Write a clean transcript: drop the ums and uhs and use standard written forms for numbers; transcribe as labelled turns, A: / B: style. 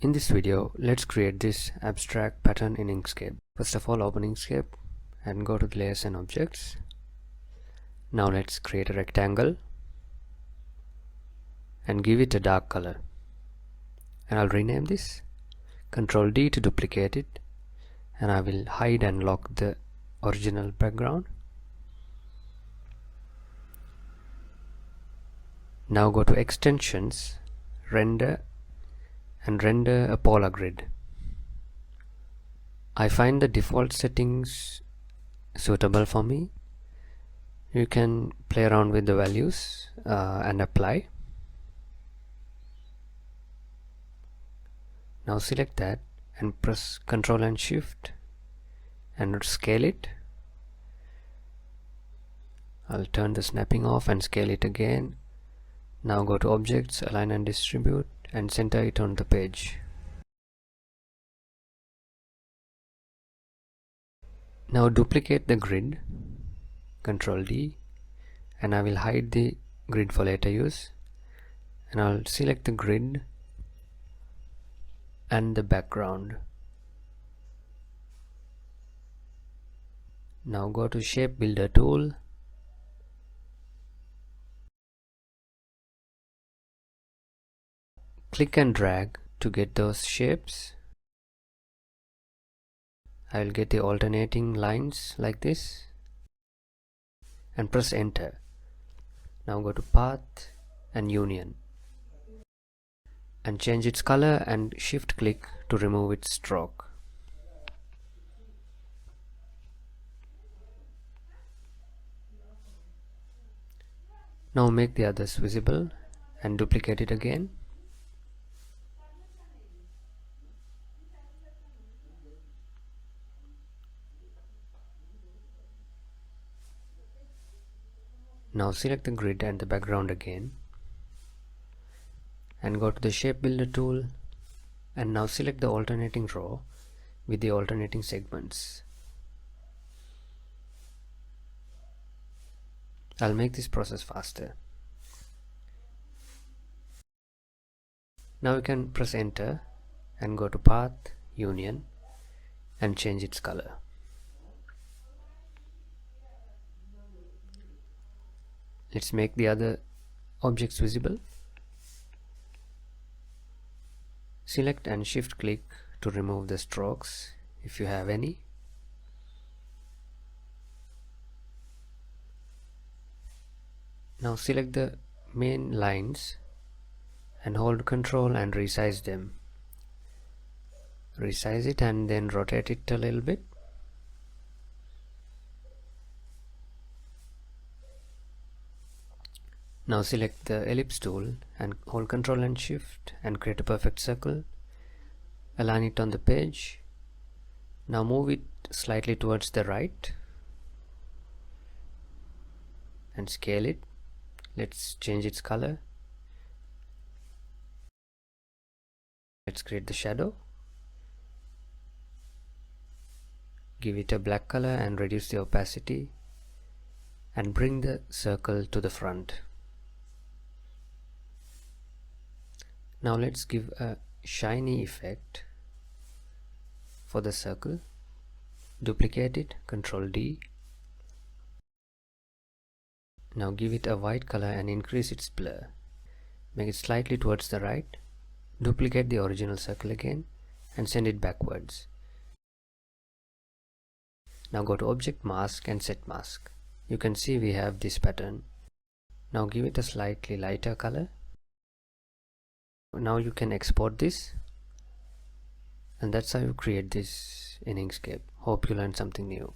A: In this video, let's create this abstract pattern in Inkscape. First of all, open Inkscape and go to the layers and objects. Now let's create a rectangle and give it a dark color. And I'll rename this. Ctrl D to duplicate it, and I will hide and lock the original background. Now go to extensions, render, and render a polar grid. I find the default settings suitable for me. You can play around with the values and apply. Now select that and press Ctrl and Shift and scale it. I'll turn the snapping off and scale it again. Now go to Objects, Align and Distribute, and center it on the page. Now duplicate the grid, Ctrl D, and I will hide the grid for later use, and I'll select the grid and the background. Now go to Shape Builder tool, click and drag to get those shapes. I will get the alternating lines like this and press enter. Now go to Path and Union and change its color and shift click to remove its stroke. Now make the others visible and duplicate it again. Now select the grid and the background again and go to the Shape Builder tool, and now select the alternating row with the alternating segments. I'll make this process faster. Now you can press enter and go to Path, Union, and change its color. Let's make the other objects visible. Select and shift click to remove the strokes if you have any. Now select the main lines and hold Ctrl and resize them. Resize it and then rotate it a little bit. Now select the ellipse tool and hold Ctrl and Shift and create a perfect circle. Align it on the page. Now move it slightly towards the right and scale it. Let's change its color. Let's create the shadow. Give it a black color and reduce the opacity and bring the circle to the front. Now let's give a shiny effect for the circle. Duplicate it, Ctrl D. Now give it a white color and increase its blur. Make it slightly towards the right. Duplicate the original circle again and send it backwards. Now go to Object, Mask, and Set Mask. You can see we have this pattern. Now give it a slightly lighter color. Now you can export this, and that's how you create this in Inkscape. Hope you learned something new.